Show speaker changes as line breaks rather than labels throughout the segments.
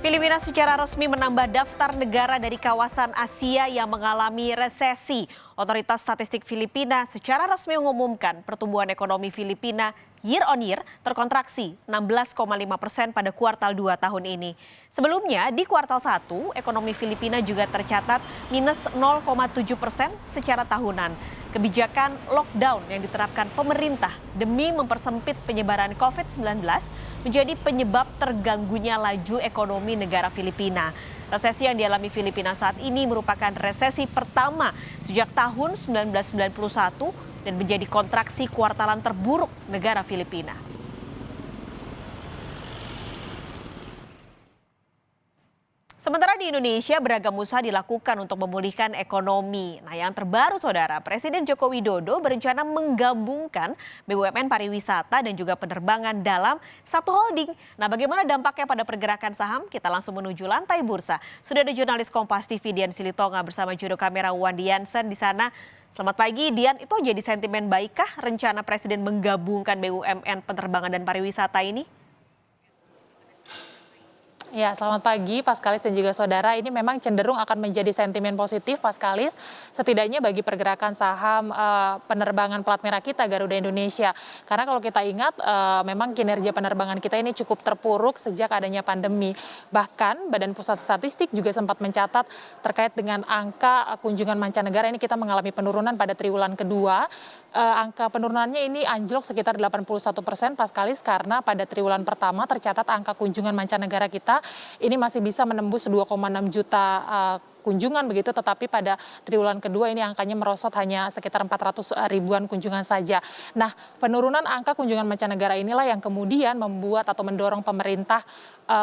Filipina secara resmi menambah daftar negara dari kawasan Asia yang mengalami resesi. Otoritas Statistik Filipina secara resmi mengumumkan pertumbuhan ekonomi Filipina year on year terkontraksi 16,5% pada kuartal 2 tahun ini. Sebelumnya di kuartal 1, ekonomi Filipina juga tercatat minus 0,7% secara tahunan. Kebijakan lockdown yang diterapkan pemerintah demi mempersempit penyebaran COVID-19 menjadi penyebab terganggunya laju ekonomi negara Filipina. Resesi yang dialami Filipina saat ini merupakan resesi pertama sejak tahun 1991 dan menjadi kontraksi kuartalan terburuk negara Filipina. Sementara di Indonesia beragam usaha dilakukan untuk memulihkan ekonomi. Nah, yang terbaru saudara, Presiden Joko Widodo berencana menggabungkan BUMN pariwisata dan juga penerbangan dalam satu holding. Nah, bagaimana dampaknya pada pergerakan saham? Kita langsung menuju lantai bursa. Sudah ada jurnalis Kompas TV Dian Silitonga bersama juru kamera Wandi Yansen di sana. Selamat pagi Dian, itu jadi sentimen baikkah rencana Presiden menggabungkan BUMN penerbangan dan pariwisata ini?
Ya, selamat pagi Paskalis dan juga saudara. Ini memang cenderung akan menjadi sentimen positif Paskalis, setidaknya bagi pergerakan saham penerbangan plat merah kita Garuda Indonesia. Karena kalau kita ingat memang kinerja penerbangan kita ini cukup terpuruk sejak adanya pandemi. Bahkan Badan Pusat Statistik juga sempat mencatat terkait dengan angka kunjungan mancanegara ini kita mengalami penurunan pada triwulan kedua. Angka penurunannya ini anjlok sekitar 81% Paskalis karena pada triwulan pertama tercatat angka kunjungan mancanegara kita ini masih bisa menembus 2,6 juta kunjungan begitu, tetapi pada triwulan kedua ini angkanya merosot hanya sekitar 400 ribuan kunjungan saja. Nah, penurunan angka kunjungan mancanegara inilah yang kemudian membuat atau mendorong pemerintah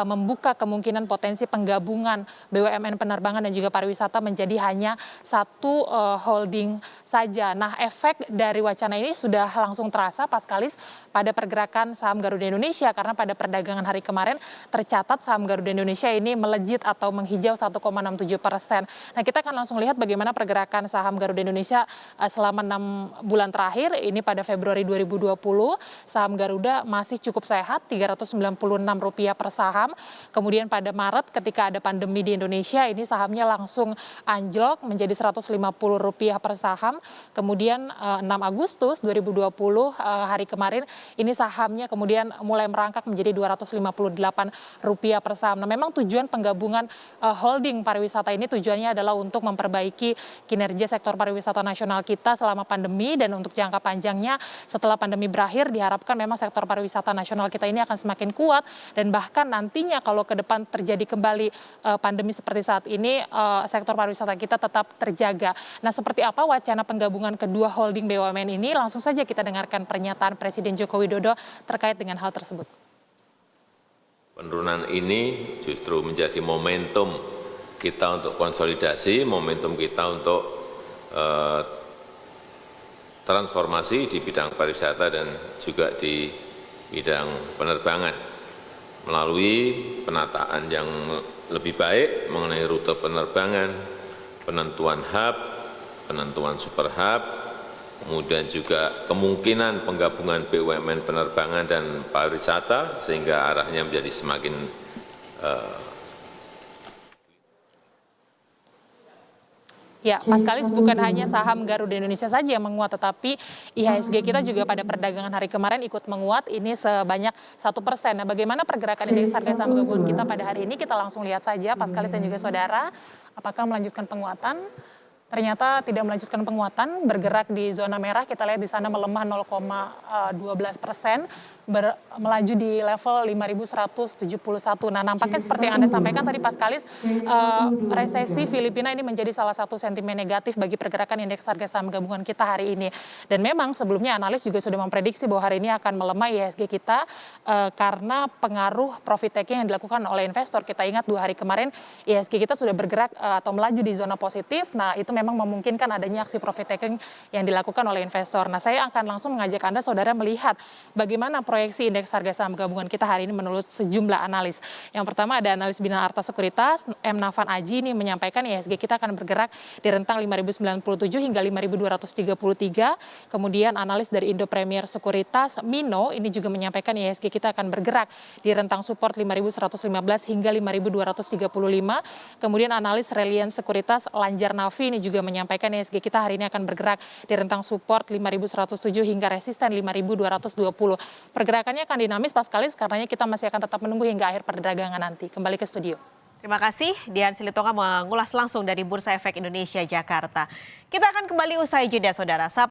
membuka kemungkinan potensi penggabungan BUMN penerbangan dan juga pariwisata menjadi hanya satu holding saja. Nah, efek dari wacana ini sudah langsung terasa Paskalis pada pergerakan saham Garuda Indonesia karena pada perdagangan hari kemarin tercatat saham Garuda Indonesia ini melejit atau menghijau 1,67%. Nah, kita akan langsung lihat bagaimana pergerakan saham Garuda Indonesia selama 6 bulan terakhir. Ini pada Februari 2020, saham Garuda masih cukup sehat, Rp396 per saham. Kemudian pada Maret ketika ada pandemi di Indonesia, ini sahamnya langsung anjlok menjadi Rp150 per saham. Kemudian 6 Agustus 2020 hari kemarin, ini sahamnya kemudian mulai merangkak menjadi Rp258 per saham. Nah, memang tujuan penggabungan holding pariwisata ini tujuannya adalah untuk memperbaiki kinerja sektor pariwisata nasional kita selama pandemi, dan untuk jangka panjangnya setelah pandemi berakhir diharapkan memang sektor pariwisata nasional kita ini akan semakin kuat, dan bahkan nantinya kalau ke depan terjadi kembali pandemi seperti saat ini, sektor pariwisata kita tetap terjaga. Nah, seperti apa wacana penggabungan kedua holding BUMN ini? Langsung saja kita dengarkan pernyataan Presiden Joko Widodo terkait dengan hal tersebut.
Penurunan ini justru menjadi momentum kita untuk konsolidasi, momentum kita untuk transformasi di bidang pariwisata dan juga di bidang penerbangan melalui penataan yang lebih baik mengenai rute penerbangan, penentuan hub, penentuan super hub, kemudian juga kemungkinan penggabungan BUMN penerbangan dan pariwisata sehingga arahnya menjadi semakin
Ya, Paskalis, bukan hanya saham Garuda Indonesia saja yang menguat, tetapi IHSG kita juga pada perdagangan hari kemarin ikut menguat, ini sebanyak 1%. Nah, bagaimana pergerakan indeks harga saham gabungan kita pada hari ini? Kita langsung lihat saja, Paskalis dan juga saudara, apakah melanjutkan penguatan? Ternyata tidak melanjutkan penguatan, bergerak di zona merah. Kita lihat di sana melemah 0,12%, melaju di level 5.171. Nah, nampaknya seperti yang Anda sampaikan tadi Paskalis, resesi Filipina ini menjadi salah satu sentimen negatif bagi pergerakan indeks harga saham gabungan kita hari ini. Dan memang sebelumnya analis juga sudah memprediksi bahwa hari ini akan melemah IHSG kita karena pengaruh profit taking yang dilakukan oleh investor. Kita ingat 2 hari kemarin IHSG kita sudah bergerak atau melaju di zona positif. Nah, itu memang memungkinkan adanya aksi profit taking yang dilakukan oleh investor. Nah, saya akan langsung mengajak Anda saudara melihat bagaimana proyeksi indeks harga saham gabungan kita hari ini menurut sejumlah analis. Yang pertama ada analis Bina Arta Sekuritas, M. Nafan Aji ini menyampaikan IHSG kita akan bergerak di rentang 5.097 hingga 5.233. Kemudian analis dari Indo Premier Sekuritas, Mino, ini juga menyampaikan IHSG kita akan bergerak di rentang support 5.115 hingga 5.235. Kemudian analis Reliance Sekuritas, Lanjar Nafi, ini juga menyampaikan IHSG kita hari ini akan bergerak di rentang support 5.107 hingga resisten 5.220. Pergerakannya akan dinamis Paskalis karenanya kita masih akan tetap menunggu hingga akhir perdagangan nanti. Kembali ke studio.
Terima kasih, Dian Silitonga mengulas langsung dari Bursa Efek Indonesia Jakarta. Kita akan kembali usai jeda, saudara.